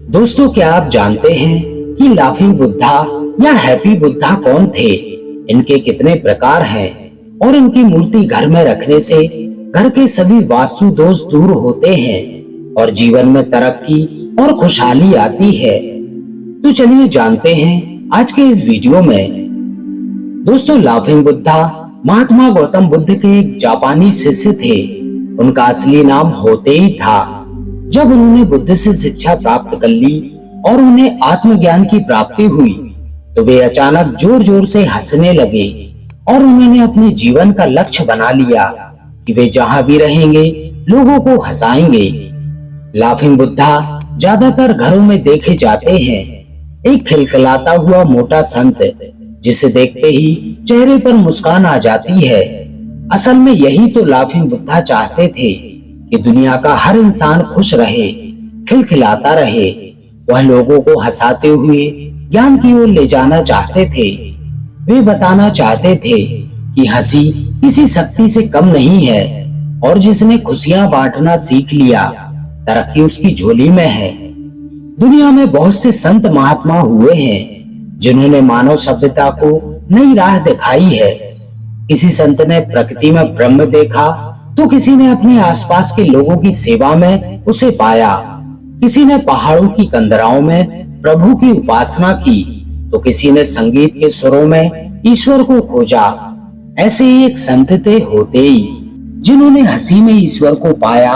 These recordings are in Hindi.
दोस्तों, क्या आप जानते हैं कि लाफिंग बुद्धा या हैप्पी बुद्धा कौन थे? इनके कितने प्रकार हैं और इनकी मूर्ति घर में रखने से घर के सभी वास्तु दोष दूर होते हैं और जीवन में तरक्की और खुशहाली आती है। तो चलिए जानते हैं आज के इस वीडियो में। दोस्तों, लाफिंग बुद्धा महात्मा गौतम बुद्ध के एक जापानी शिष्य थे। उनका असली नाम होते ही था। जब उन्होंने बुद्ध से शिक्षा प्राप्त कर ली और उन्हें आत्मज्ञान की प्राप्ति हुई तो वे अचानक जोर जोर से हंसने लगे और उन्होंने अपने जीवन का लक्ष्य बना लिया कि वे जहां भी रहेंगे लोगों को हंसाएंगे। लाफिंग बुद्धा ज्यादातर घरों में देखे जाते हैं। एक खिलखिलाता हुआ मोटा संत जिसे देखते ही चेहरे पर मुस्कान आ जाती है। असल में यही तो लाफिंग बुद्धा चाहते थे कि दुनिया का हर इंसान खुश रहे, खिलखिलाता रहे। वह लोगों को हंसाते हुए ज्ञान की ओर ले जाना चाहते थे। वे बताना चाहते थे कि हंसी किसी शक्ति से कम नहीं है और जिसने खुशियां बांटना सीख लिया, तरक्की उसकी झोली में है। दुनिया में बहुत से संत महात्मा हुए हैं जिन्होंने मानव सभ्यता को नई राह दिखाई है। किसी संत ने प्रकृति में ब्रह्म देखा तो किसी ने अपने आसपास के लोगों की सेवा में उसे पाया। किसी ने पहाड़ों की कंदराओं में प्रभु की उपासना की तो किसी ने संगीत के सुरों में ईश्वर को खोजा। ऐसे ही एक संत थे होते ही जिन्होंने हंसी में ईश्वर को पाया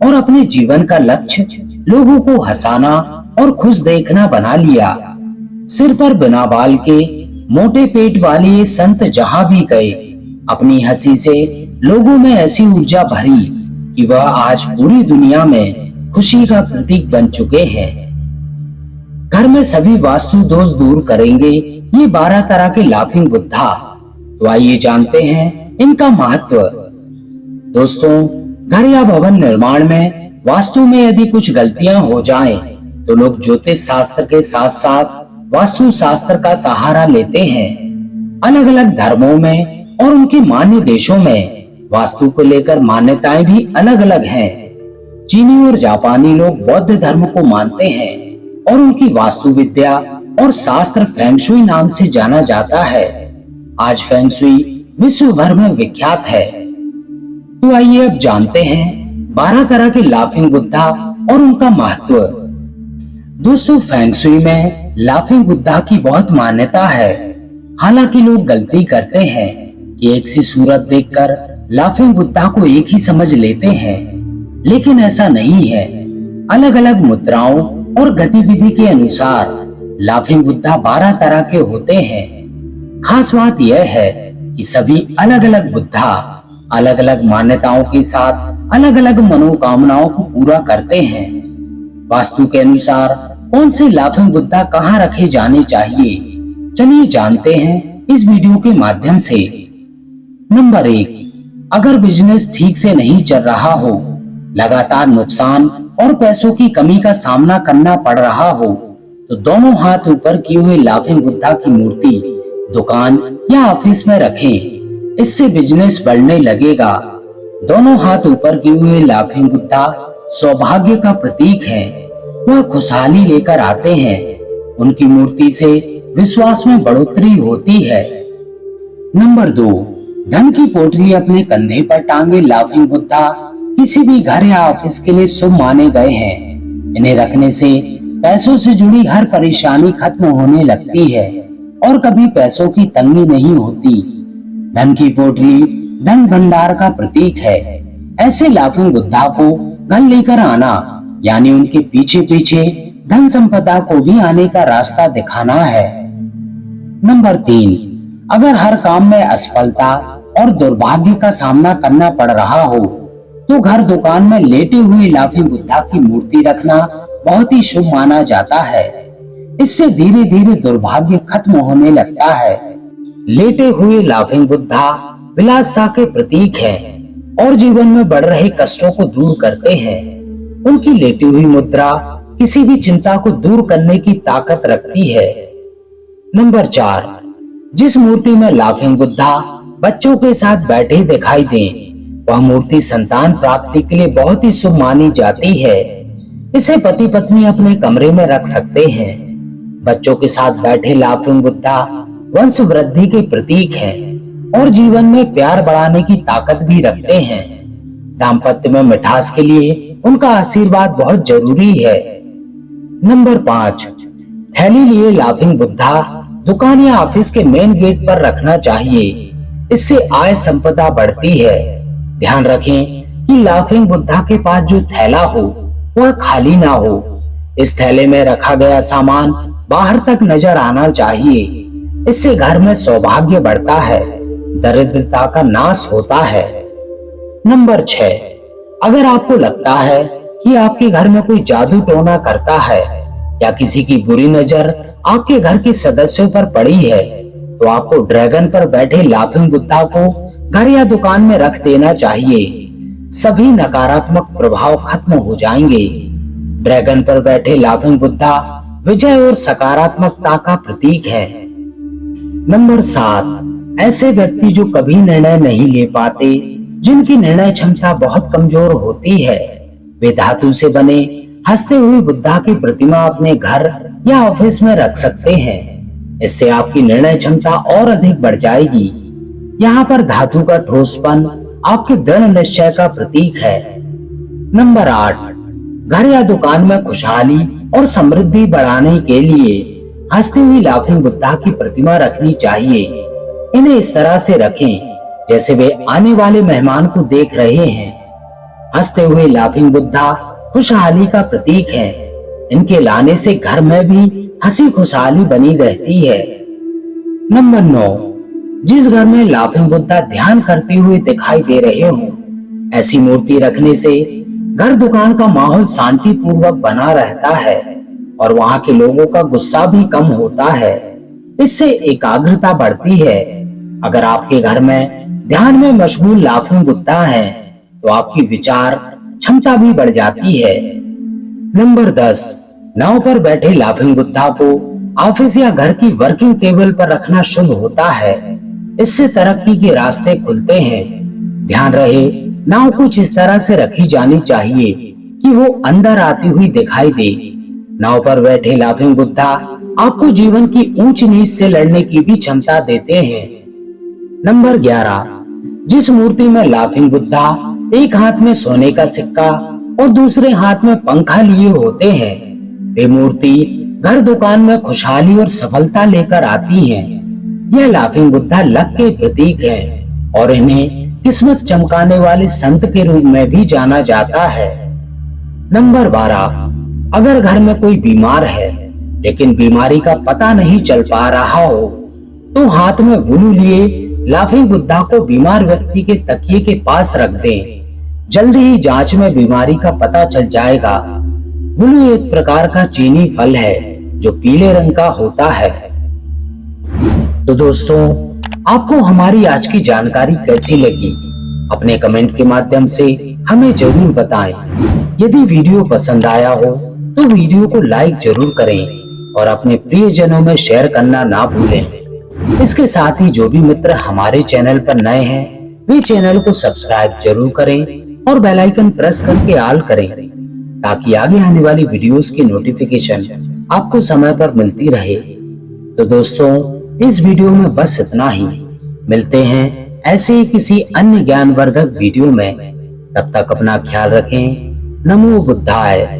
और अपने जीवन का लक्ष्य लोगों को हंसाना और खुश देखना बना लिया। सिर पर बिना बाल के मोटे पेट वाले ये संत जहां भी गए अपनी हंसी से लोगों में ऐसी ऊर्जा भरी कि वह आज पूरी दुनिया में खुशी का प्रतीक बन चुके हैं। घर में सभी वास्तु दोष दूर करेंगे ये 12 तरह के लाफिंग बुद्धा। तो आइए जानते हैं इनका महत्व। दोस्तों, घर या भवन निर्माण में वास्तु में यदि कुछ गलतियां हो जाएं, तो लोग ज्योतिष शास्त्र के साथ साथ वास्तु शास्त्र का सहारा लेते हैं। अलग अलग धर्मों में और उनके मान्य देशों में वास्तु को लेकर मान्यताएं भी अलग अलग हैं। चीनी और जापानी लोग बौद्ध धर्म को मानते हैं और उनकी वास्तु विद्या और शास्त्र फेंगशुई नाम से जाना जाता है। आज फेंगशुई विश्व भर में विख्यात है। तो आइए अब जानते हैं 12 तरह के लाफिंग बुद्धा और उनका महत्व। दोस्तों, फेंगशुई में लाफिंग बुद्धा की बहुत मान्यता है। हालांकि लोग गलती करते हैं कि एक सी सूरत देखकर लाफिंग बुद्धा को एक ही समझ लेते हैं, लेकिन ऐसा नहीं है। अलग अलग मुद्राओं और गतिविधि के अनुसार लाफिंग बुद्धा 12 तरह के होते हैं। खास बात यह है कि सभी अलग अलग बुद्धा अलग अलग मान्यताओं के साथ अलग अलग मनोकामनाओं को पूरा करते हैं। वास्तु के अनुसार कौन से लाफिंग बुद्धा कहाँ रखे जाने चाहिए, चलिए जानते हैं इस वीडियो के माध्यम से। नंबर 1, अगर बिजनेस ठीक से नहीं चल रहा हो, लगातार नुकसान और पैसों की कमी का सामना करना पड़ रहा हो, तो दोनों हाथ ऊपर किए हुए लाफिंग बुद्धा की मूर्ति दुकान या ऑफिस में रखें। इससे बिजनेस बढ़ने लगेगा। दोनों हाथ ऊपर किए हुए लाफिंग बुद्धा सौभाग्य का प्रतीक है। वह खुशहाली लेकर आते हैं। उनकी मूर्ति से विश्वास में बढ़ोतरी होती है। नंबर 2, धन की पोटली अपने कंधे पर टांगे लाफिंग बुद्धा किसी भी घर या ऑफिस के लिए शुभ माने गए हैं। इन्हें रखने से पैसों से जुड़ी हर परेशानी खत्म होने लगती है और कभी पैसों की तंगी नहीं होती। धन की पोटली धन भंडार का प्रतीक है। ऐसे लाफिंग बुद्धा को घर लेकर आना यानी उनके पीछे पीछे धन संपदा को भी आने का रास्ता दिखाना है। नंबर 3, अगर हर काम में असफलता और दुर्भाग्य का सामना करना पड़ रहा हो, तो घर दुकान में लेटे हुए लाफिंग बुद्धा की मूर्ति रखना बहुत ही शुभ माना जाता है। इससे धीरे धीरे दुर्भाग्य खत्म होने लगता है। लेटे हुए लाफिंग बुद्धा विलासता के प्रतीक है और जीवन में बढ़ रहे कष्टों को दूर करते हैं। उनकी लेटी हुई मुद्रा किसी भी चिंता को दूर करने की ताकत रखती है। नंबर 4, जिस मूर्ति में लाफिंग बुद्धा बच्चों के साथ बैठे दिखाई दें, वह मूर्ति संतान प्राप्ति के लिए बहुत ही शुभ मानी जाती है। इसे पति पत्नी अपने कमरे में रख सकते हैं। बच्चों के साथ बैठे लाफिंग बुद्धा वंश वृद्धि के प्रतीक हैं और जीवन में प्यार बढ़ाने की ताकत भी रखते हैं। दाम्पत्य में मिठास के लिए उनका आशीर्वाद बहुत जरूरी है। नंबर 5, थैली लिए लाफिंग बुद्धा दुकान या ऑफिस के मेन गेट पर रखना चाहिए। इससे आय संपदा बढ़ती है। ध्यान रखें कि लाफिंग बुद्धा के पास जो थैला हो वह खाली ना हो। इस थैले में रखा गया सामान बाहर तक नजर आना चाहिए। इससे घर में सौभाग्य बढ़ता है, दरिद्रता का नाश होता है। नंबर 6, अगर आपको लगता है कि आपके घर में कोई जादू टोना करता है या किसी की बुरी नजर आपके घर के सदस्यों पर पड़ी है, तो आपको ड्रैगन पर बैठे लाफिंग बुद्धा को घर या दुकान में रख देना चाहिए। सभी नकारात्मक प्रभाव खत्म हो जाएंगे। ड्रैगन पर बैठे लाफिंग बुद्धा विजय और सकारात्मकता का प्रतीक है। नंबर 7, ऐसे व्यक्ति जो कभी निर्णय नहीं ले पाते, जिनकी निर्णय क्षमता बहुत कमजोर होती है, वे धातु से बने हंसते हुए बुद्धा की प्रतिमा अपने घर या ऑफिस में रख सकते हैं। इससे आपकी निर्णय क्षमता और अधिक बढ़ जाएगी। यहाँ पर धातु का ठोसपन आपके दृढ़ निश्चय का प्रतीक है। नंबर 8, घर या दुकान में खुशहाली और समृद्धि बढ़ाने के लिए हंसती हुई लाफिंग बुद्धा की प्रतिमा रखनी चाहिए। इन्हें इस तरह से रखें जैसे वे आने वाले मेहमान को देख रहे हैं। हंसते हुए लाफिंग बुद्धा खुशहाली का प्रतीक है। इनके लाने से घर में भी हंसी खुशहाली बनी रहती है। नंबर 9, जिस घर में लाफिंग बुद्धा ध्यान करते हुए दिखाई दे रहे हो, ऐसी मूर्ति रखने से घर दुकान का माहौल शांतिपूर्वक बना रहता है और वहां के लोगों का गुस्सा भी कम होता है। इससे एकाग्रता बढ़ती है। अगर आपके घर में ध्यान में मशगूल लाफिंग बुद्धा है, तो आपकी विचार क्षमता भी बढ़ जाती है। नंबर 10, नाव पर बैठे लाफिंग बुद्धा को ऑफिस या घर की वर्किंग टेबल पर रखना शुभ होता है। इससे तरक्की के रास्ते खुलते हैं। ध्यान रहे, नाव कुछ इस तरह से रखी जानी चाहिए कि वो अंदर आती हुई दिखाई दे। नाव पर बैठे लाफिंग बुद्धा आपको जीवन की ऊंच नीच से लड़ने की भी क्षमता देते हैं। नंबर 11, जिस मूर्ति में लाफिंग बुद्धा एक हाथ में सोने का सिक्का और दूसरे हाथ में पंखा लिए होते हैं, वे मूर्ति घर दुकान में खुशहाली और सफलता लेकर आती है। यह लाफिंग बुद्धा लक के प्रतीक है और इन्हें किस्मत चमकाने वाले संत के रूप में भी जाना जाता है। नंबर 12, अगर घर में कोई बीमार है लेकिन बीमारी का पता नहीं चल पा रहा हो, तो हाथ में वुलू लिए लाफिंग बुद्धा को बीमार व्यक्ति के तकिए के पास रख दें। जल्दी ही जांच में बीमारी का पता चल जाएगा। वुलू एक प्रकार का चीनी फल है जो पीले रंग का होता है। तो दोस्तों, आपको हमारी आज की जानकारी कैसी लगी? अपने कमेंट के माध्यम से हमें जरूर बताएं। यदि वीडियो पसंद आया हो तो वीडियो को लाइक जरूर करें और अपने प्रियजनों में शेयर करना ना भूलें। इसके साथ ही जो भी मित्र हमारे चैनल पर नए हैं, वे चैनल को सब्सक्राइब जरूर करें और बेल आइकन प्रेस करके ऑल करें, ताकि आगे आने वाली वीडियोस की नोटिफिकेशन आपको समय पर मिलती रहे। तो दोस्तों, इस वीडियो में बस इतना ही। मिलते हैं ऐसे ही किसी अन्य ज्ञानवर्धक वीडियो में। तब तक अपना ख्याल रखें। नमो बुद्धाय।